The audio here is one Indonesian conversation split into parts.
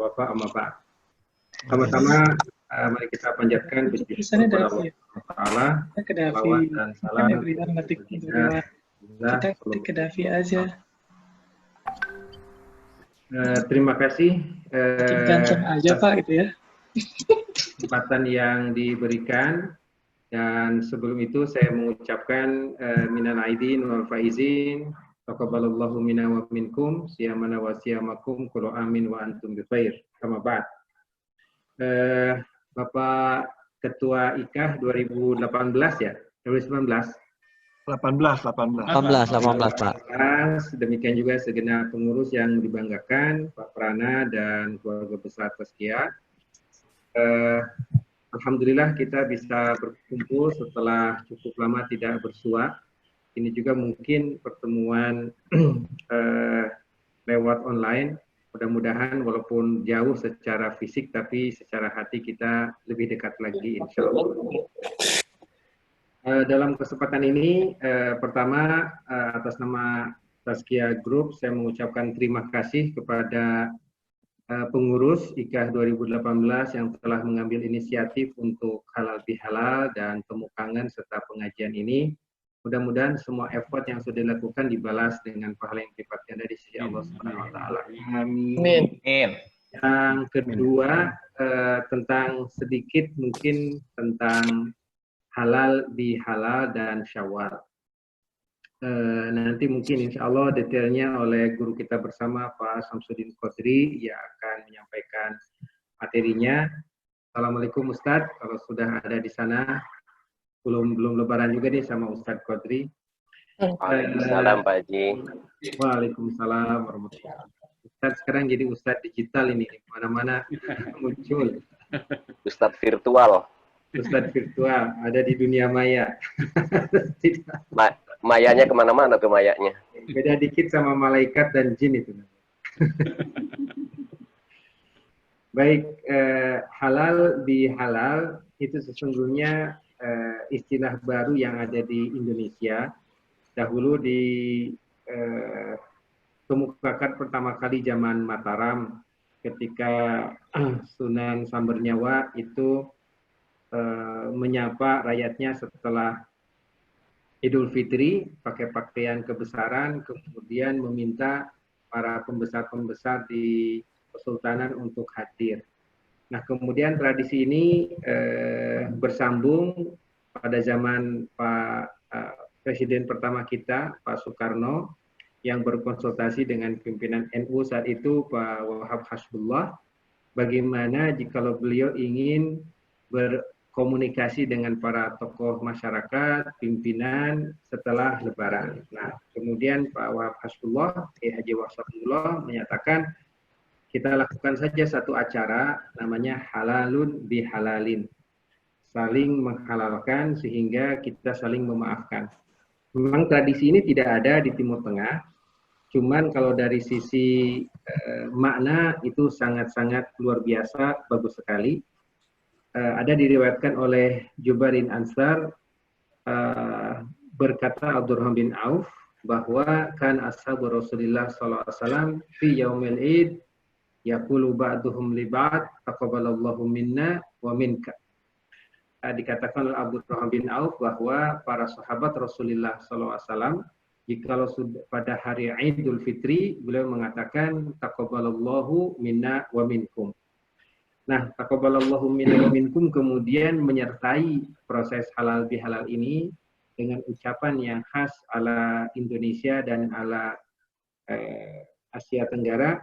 Wafa amma ba'd. Sama-sama mari kita panjatkan puji syukur kepada Allah Taala, salawat dan salam kita ketik ke Davi aja. Terima kasih Ganteng aja Pak gitu ya. kesempatan yang diberikan, dan sebelum itu saya mengucapkan minal aidin wal faizin, taqabbalallahu minna wa minkum siyamana wa siyamakum kullu amin wa antum bi khair. Amma ba'd. Bapak Ketua IKAH 2018 ya? 2019. 18 Pak. Demikian juga segenap pengurus yang dibanggakan, Pak Prana dan keluarga besar Tazkiyah. Alhamdulillah kita bisa berkumpul setelah cukup lama tidak bersua. Ini juga mungkin pertemuan lewat online. Mudah-mudahan walaupun jauh secara fisik, tapi secara hati kita lebih dekat lagi, insya Allah. Dalam kesempatan ini, pertama atas nama Tazkiyah Group, saya mengucapkan terima kasih kepada pengurus IKAH 2018 yang telah mengambil inisiatif untuk halal bihalal dan pemukangan serta pengajian ini. Mudah-mudahan semua effort yang sudah dilakukan dibalas dengan pahala yang berlipat ganda di sisi Allah Subhanahu wa taala. Amin. Yang kedua, tentang sedikit mungkin tentang halal bihalal dan Syawal. Nanti mungkin insya Allah detailnya oleh guru kita bersama Pak Samsudin Qadri yang akan menyampaikan materinya. Assalamualaikum Ustadz, kalau sudah ada di sana. Belum lebaran juga nih sama Ustadz Qadri. Waalaikumsalam Pak Haji. Waalaikumsalam warahmatullahi wabarakatuh. Ustadz sekarang jadi Ustadz digital ini, mana-mana muncul. Ustadz virtual. Ustadz virtual, ada di dunia maya. Mayanya kemana-mana tuh mayanya. Beda dikit sama malaikat dan jin itu. Baik, halal bihalal itu sesungguhnya istilah baru yang ada di Indonesia. Dahulu dikemukakan pertama kali zaman Mataram ketika Sunan Sambernyawa itu menyapa rakyatnya setelah Idul Fitri pakai pakaian kebesaran, kemudian meminta para pembesar-pembesar di Kesultanan untuk hadir. Nah, kemudian tradisi ini bersambung pada zaman Pak Presiden pertama kita, Pak Soekarno, yang berkonsultasi dengan pimpinan NU saat itu, Pak Wahab Hasbullah, bagaimana jikalau beliau ingin berkomunikasi dengan para tokoh masyarakat, pimpinan setelah Lebaran. Nah, kemudian Pak Wahab Hasbullah, Haji Wasabullah menyatakan, kita lakukan saja satu acara namanya halalun bihalalin. Saling menghalalkan sehingga kita saling memaafkan. Memang tradisi ini tidak ada di Timur Tengah. Cuman kalau dari sisi makna itu sangat-sangat luar biasa, bagus sekali. Ada diriwayatkan oleh Jubair Ansar, berkata Abdurrahman bin Auf bahwa kan ashabu Rasulullah SAW fi yaumil id yaqulu ba'duhum li ba'd taqabbalallahu minna wa minka. Dikatakan oleh Abdurrahman bin Auf bahwa para sahabat Rasulullah SAW jikalau sudah pada hari Idul Fitri beliau mengatakan taqabbalallahu minna wa minkum. Nah, taqabbalallahu minna wa minkum kemudian menyertai proses halal bihalal ini dengan ucapan yang khas ala Indonesia dan ala Asia Tenggara,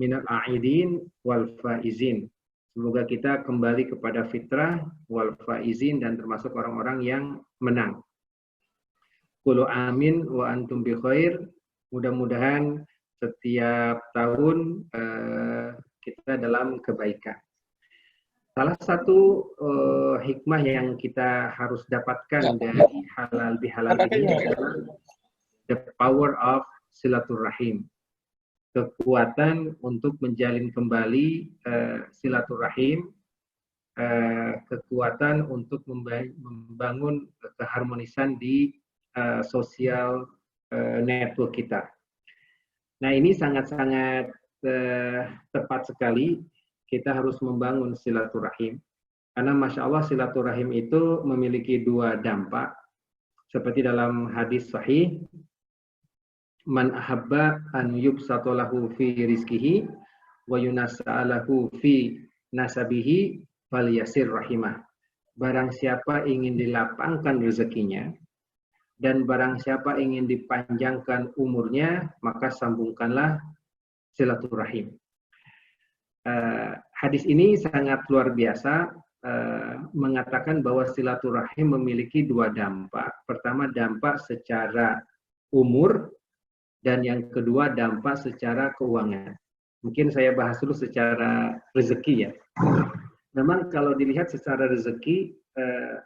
minal a'idin wal faizin. Semoga kita kembali kepada fitrah wal faizin dan termasuk orang-orang yang menang. Qulu amin wa antum bi khair. Mudah-mudahan setiap tahun kita dalam kebaikan. Salah satu hikmah yang kita harus dapatkan dari halal bihalal ini adalah the power of silaturahim. Kekuatan untuk menjalin kembali silaturahim, kekuatan untuk membangun keharmonisan di sosial network kita. Nah, ini sangat-sangat tepat sekali kita harus membangun silaturahim. Karena Masya Allah silaturahim itu memiliki dua dampak. Seperti dalam hadis sahih, man ahabba an yubsata lahu fi rizkihi wa yunasa'alahu fi nasabihi falyasir rahimah. Barang siapa ingin dilapangkan rezekinya dan barang siapa ingin dipanjangkan umurnya, maka sambungkanlah silaturahim. Hadis ini sangat luar biasa, mengatakan bahwa silaturahim memiliki dua dampak. Pertama, dampak secara umur, dan yang kedua dampak secara keuangan. Mungkin saya bahas dulu secara rezeki ya. Memang kalau dilihat secara rezeki,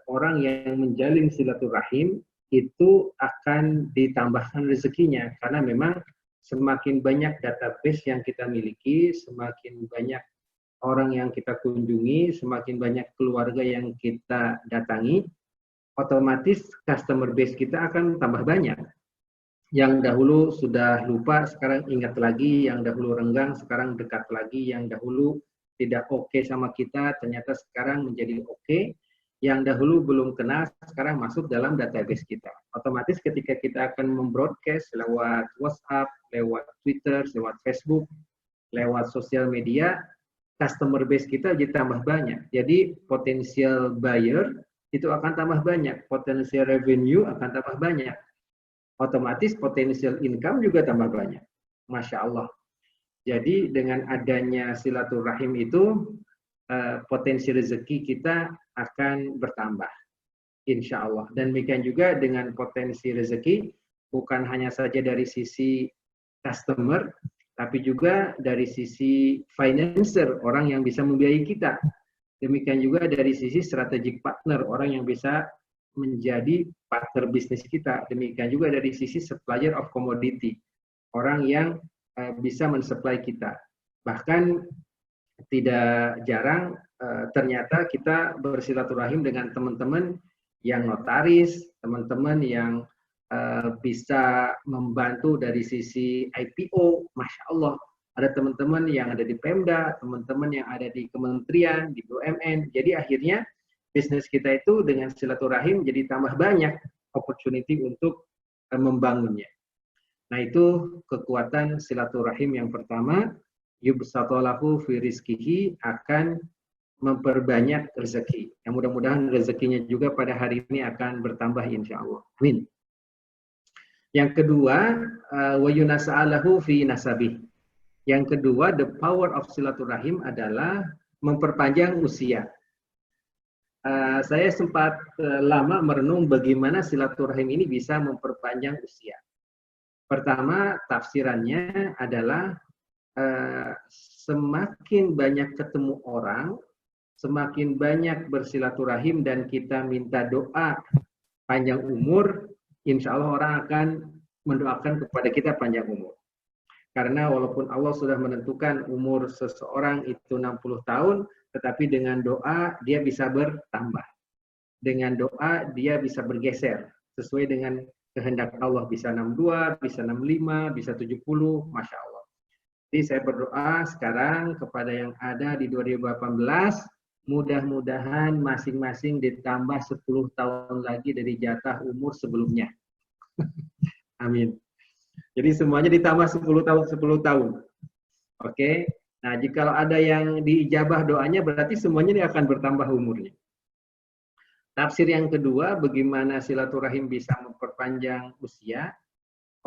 orang yang menjalin silaturahim itu akan ditambahkan rezekinya, karena memang semakin banyak database yang kita miliki, semakin banyak orang yang kita kunjungi, semakin banyak keluarga yang kita datangi, otomatis customer base kita akan tambah banyak. Yang dahulu sudah lupa, sekarang ingat lagi. Yang dahulu renggang, sekarang dekat lagi. Yang dahulu tidak oke sama kita, ternyata sekarang menjadi oke. Yang dahulu belum kenal, sekarang masuk dalam database kita. Otomatis ketika kita akan membroadcast lewat WhatsApp, lewat Twitter, lewat Facebook, lewat sosial media, customer base kita jadi tambah banyak. Jadi potensial buyer itu akan tambah banyak, potensial revenue akan tambah banyak. Otomatis potensial income juga tambah banyak. Masya Allah. Jadi dengan adanya silaturahim itu, potensi rezeki kita akan bertambah. Insya Allah. Dan demikian juga dengan potensi rezeki, bukan hanya saja dari sisi customer, tapi juga dari sisi financer, orang yang bisa membiayai kita. Demikian juga dari sisi strategic partner, orang yang bisa menjadi partner bisnis kita. Demikian juga dari sisi supplier of commodity, orang yang bisa mensupply kita. Bahkan tidak jarang ternyata kita bersilaturahim dengan teman-teman yang notaris, teman-teman yang bisa membantu dari sisi IPO. Masya Allah, ada teman-teman yang ada di Pemda, teman-teman yang ada di kementerian, di BUMN. Jadi akhirnya bisnis kita itu dengan silaturahim jadi tambah banyak opportunity untuk membangunnya. Nah, itu kekuatan silaturahim yang pertama, yubsatolahu fi rizkihi, akan memperbanyak rezeki. Yang mudah-mudahan rezekinya juga pada hari ini akan bertambah insya Allah. Amin. Yang kedua, wa yunasa'alahu fi nasabih. Yang kedua, the power of silaturahim adalah memperpanjang usia. Saya sempat lama merenung bagaimana silaturahim ini bisa memperpanjang usia. Pertama, tafsirannya adalah semakin banyak ketemu orang, semakin banyak bersilaturahim dan kita minta doa panjang umur, insya Allah orang akan mendoakan kepada kita panjang umur. Karena walaupun Allah sudah menentukan umur seseorang itu 60 tahun, tetapi dengan doa dia bisa bertambah. Dengan doa dia bisa bergeser sesuai dengan kehendak Allah, bisa 62, bisa 65, bisa 70, Masya Allah. Jadi saya berdoa sekarang kepada yang ada di 2018, mudah-mudahan masing-masing ditambah 10 tahun lagi dari jatah umur sebelumnya. Amin. Jadi semuanya ditambah 10 tahun, 10 tahun. Oke. Nah, jika ada yang diijabah doanya, berarti semuanya ini akan bertambah umurnya. Tafsir yang kedua, bagaimana silaturahim bisa memperpanjang usia.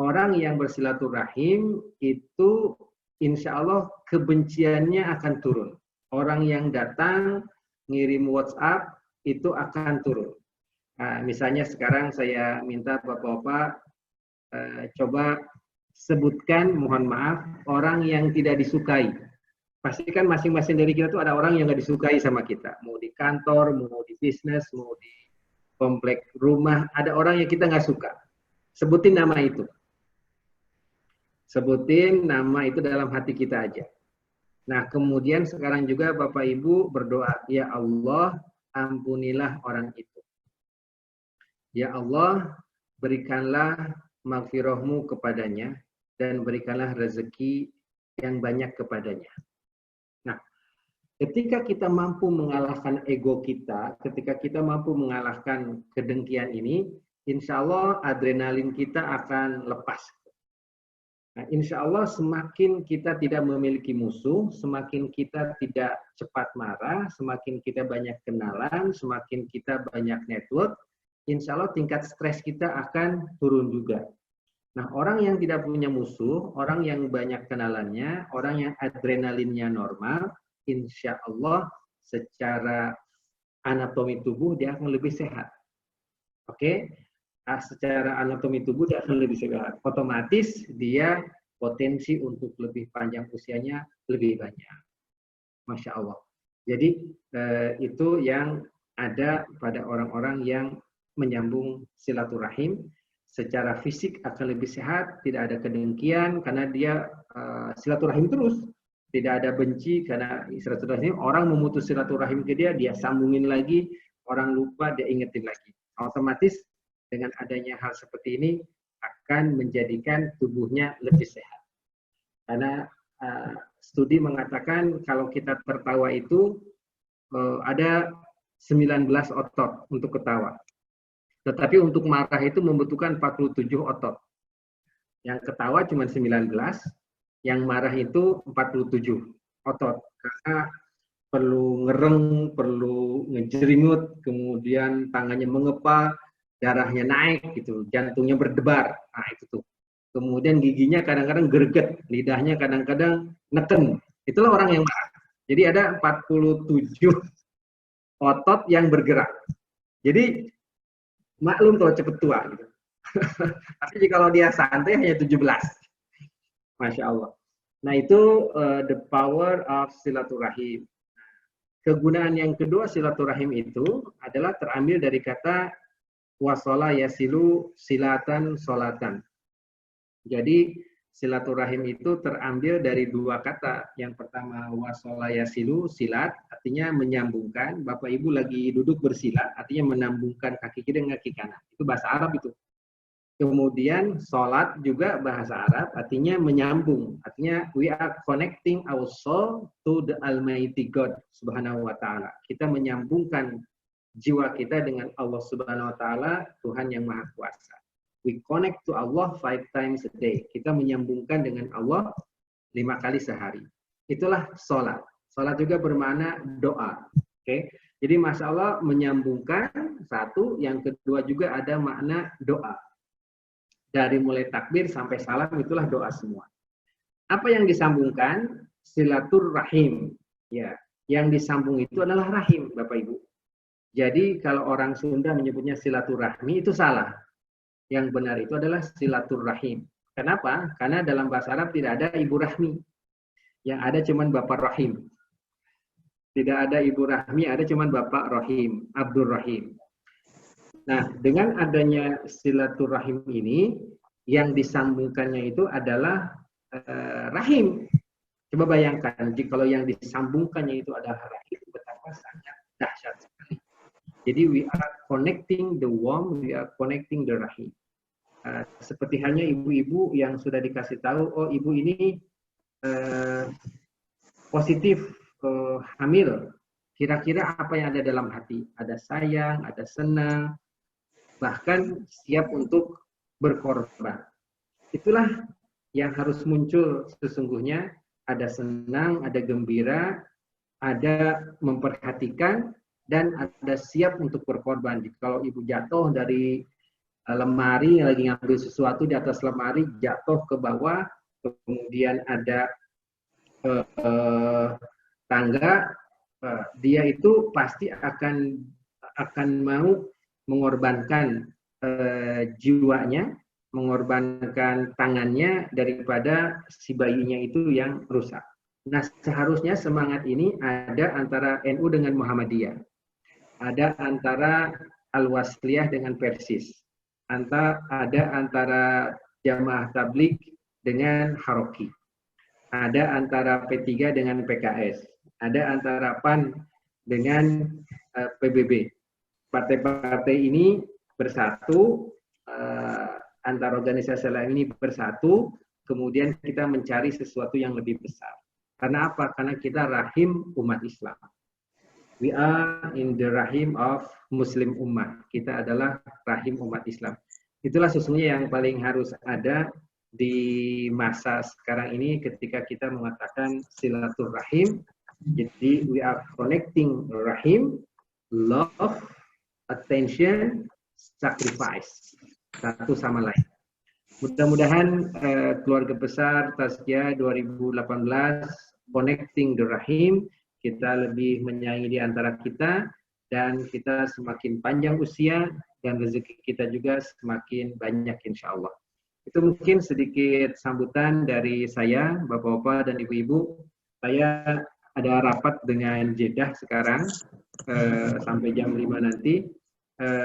Orang yang bersilaturahim itu insya Allah kebenciannya akan turun. Orang yang datang ngirim WhatsApp itu akan turun. Nah, misalnya sekarang saya minta Bapak-Bapak coba sebutkan, mohon maaf, orang yang tidak disukai. Pastikan masing-masing dari kita tuh ada orang yang nggak disukai sama kita. Mau di kantor, mau di bisnis, mau di komplek rumah, ada orang yang kita nggak suka. Sebutin nama itu. Sebutin nama itu dalam hati kita aja. Nah, kemudian sekarang juga Bapak Ibu berdoa, ya Allah, ampunilah orang itu. Ya Allah, berikanlah maghfirahmu kepadanya dan berikanlah rezeki yang banyak kepadanya. Nah, ketika kita mampu mengalahkan ego kita, ketika kita mampu mengalahkan kedengkian ini, insya Allah adrenalin kita akan lepas. Nah, insya Allah semakin kita tidak memiliki musuh, semakin kita tidak cepat marah, semakin kita banyak kenalan, semakin kita banyak network, insya Allah tingkat stres kita akan turun juga. Nah, orang yang tidak punya musuh, orang yang banyak kenalannya, orang yang adrenalinnya normal, insya Allah secara anatomi tubuh dia akan lebih sehat. Oke? Secara anatomi tubuh dia akan lebih sehat. Otomatis dia potensi untuk lebih panjang usianya lebih banyak. Masya Allah. Jadi itu yang ada pada orang-orang yang menyambung silaturahim. Secara fisik akan lebih sehat, tidak ada kedengkian karena dia silaturahim terus. Tidak ada benci karena silaturahim. Orang memutus silaturahim ke dia, dia sambungin lagi. Orang lupa, dia ingetin lagi. Otomatis dengan adanya hal seperti ini akan menjadikan tubuhnya lebih sehat. Karena studi mengatakan kalau kita tertawa itu ada 19 otot untuk ketawa. Tetapi untuk marah itu membutuhkan 47 otot. Yang ketawa cuma 19, yang marah itu 47 otot. Karena perlu ngereng, perlu ngejeringut, kemudian tangannya mengepal, darahnya naik gitu, jantungnya berdebar. Nah, itu tuh. Kemudian giginya kadang-kadang greget, lidahnya kadang-kadang neken. Itulah orang yang marah. Jadi ada 47 otot yang bergerak. Jadi maklum kalau cepet tua gitu. Tapi kalau dia santai hanya 17. Masya Allah. Nah, itu the power of silaturahim. Kegunaan yang kedua silaturahim itu adalah terambil dari kata wasala yasilu silatan solatan. Jadi silaturahim itu terambil dari dua kata. Yang pertama wasala yasilu silat, artinya menyambungkan. Bapak Ibu lagi duduk bersilat, artinya menambungkan kaki kiri dengan kaki kanan. Itu bahasa Arab itu. Kemudian solat juga bahasa Arab, artinya menyambung. Artinya we are connecting our soul to the Almighty God Subhanahu wa Ta'ala. Kita menyambungkan jiwa kita dengan Allah Subhanahu wa Ta'ala, Tuhan yang Maha Kuasa. We connect to Allah 5 times a day. Kita menyambungkan dengan Allah 5 kali sehari. Itulah sholat. Sholat juga bermakna doa. Oke. Jadi Masya Allah menyambungkan satu, yang kedua juga ada makna doa. Dari mulai takbir sampai salam itulah doa semua. Apa yang disambungkan? Silaturahim. Ya, yang disambung itu adalah rahim, Bapak Ibu. Jadi kalau orang Sunda menyebutnya silaturahmi itu salah. Yang benar itu adalah silaturahim. Kenapa? Karena dalam bahasa Arab tidak ada ibu rahmi. Yang ada cuma bapak rahim. Tidak ada ibu rahmi, ada cuma bapak rahim, Abdur Rahim. Nah, dengan adanya silaturahim ini, yang disambungkannya itu adalah rahim. Coba bayangkan, kalau yang disambungkannya itu adalah rahim, betapa sangat dahsyat sekali. Jadi we are connecting the womb, we are connecting the rahim. Seperti halnya ibu-ibu yang sudah dikasih tahu, oh ibu ini positif hamil. Kira-kira apa yang ada dalam hati? Ada sayang, ada senang, bahkan siap untuk berkorban. Itulah yang harus muncul sesungguhnya. Ada senang, ada gembira, ada memperhatikan, dan ada siap untuk berkorban. Kalau ibu jatuh dari lemari, lagi ngambil sesuatu di atas lemari, jatuh ke bawah, kemudian ada tangga, dia itu pasti akan mau mengorbankan jiwanya, mengorbankan tangannya daripada si bayinya itu yang rusak. Nah, seharusnya semangat ini ada antara NU dengan Muhammadiyah. Ada antara Al-Wasliyah dengan Persis. Ada antara Jamaah Tabligh dengan Haroki. Ada antara P3 dengan PKS. Ada antara PAN dengan PBB. Partai-partai ini bersatu, antara organisasi lain ini bersatu, kemudian kita mencari sesuatu yang lebih besar. Karena apa? Karena kita rahim umat Islam. We are in the rahim of Muslim ummah. Kita adalah rahim umat Islam. Itulah sesungguhnya yang paling harus ada di masa sekarang ini ketika kita mengatakan silaturahim. Jadi we are connecting rahim, love, attention, sacrifice satu sama lain. Mudah-mudahan keluarga besar Tazkiyah 2018 connecting the rahim, kita lebih menyayangi di antara kita, dan kita semakin panjang usia dan rezeki kita juga semakin banyak insya Allah. Itu mungkin sedikit sambutan dari saya, Bapak-Bapak dan Ibu-Ibu. Saya ada rapat dengan Jeddah sekarang sampai jam 5 nanti.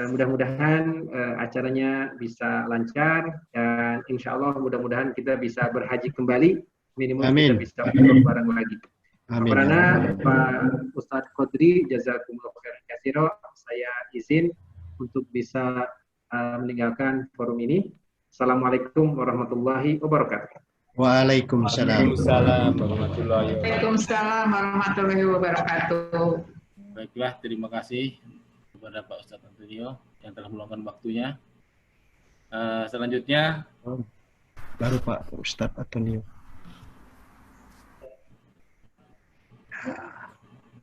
Mudah-mudahan acaranya bisa lancar dan insya Allah mudah-mudahan kita bisa berhaji kembali. Minimum kita bisa umroh bareng lagi. Karena Pak Ustadz Qadri, jazakumullah khairan katsira, saya izin untuk bisa meninggalkan forum ini. Assalamualaikum warahmatullahi wabarakatuh. Waalaikumsalam. Waalaikumsalam warahmatullahi wabarakatuh. Baiklah, terima kasih kepada Pak Ustadz Antonio yang telah meluangkan waktunya. Selanjutnya Baru Pak Ustadz Antonio.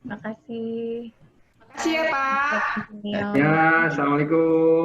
Makasih. Makasih ya Pak. Ya, assalamualaikum.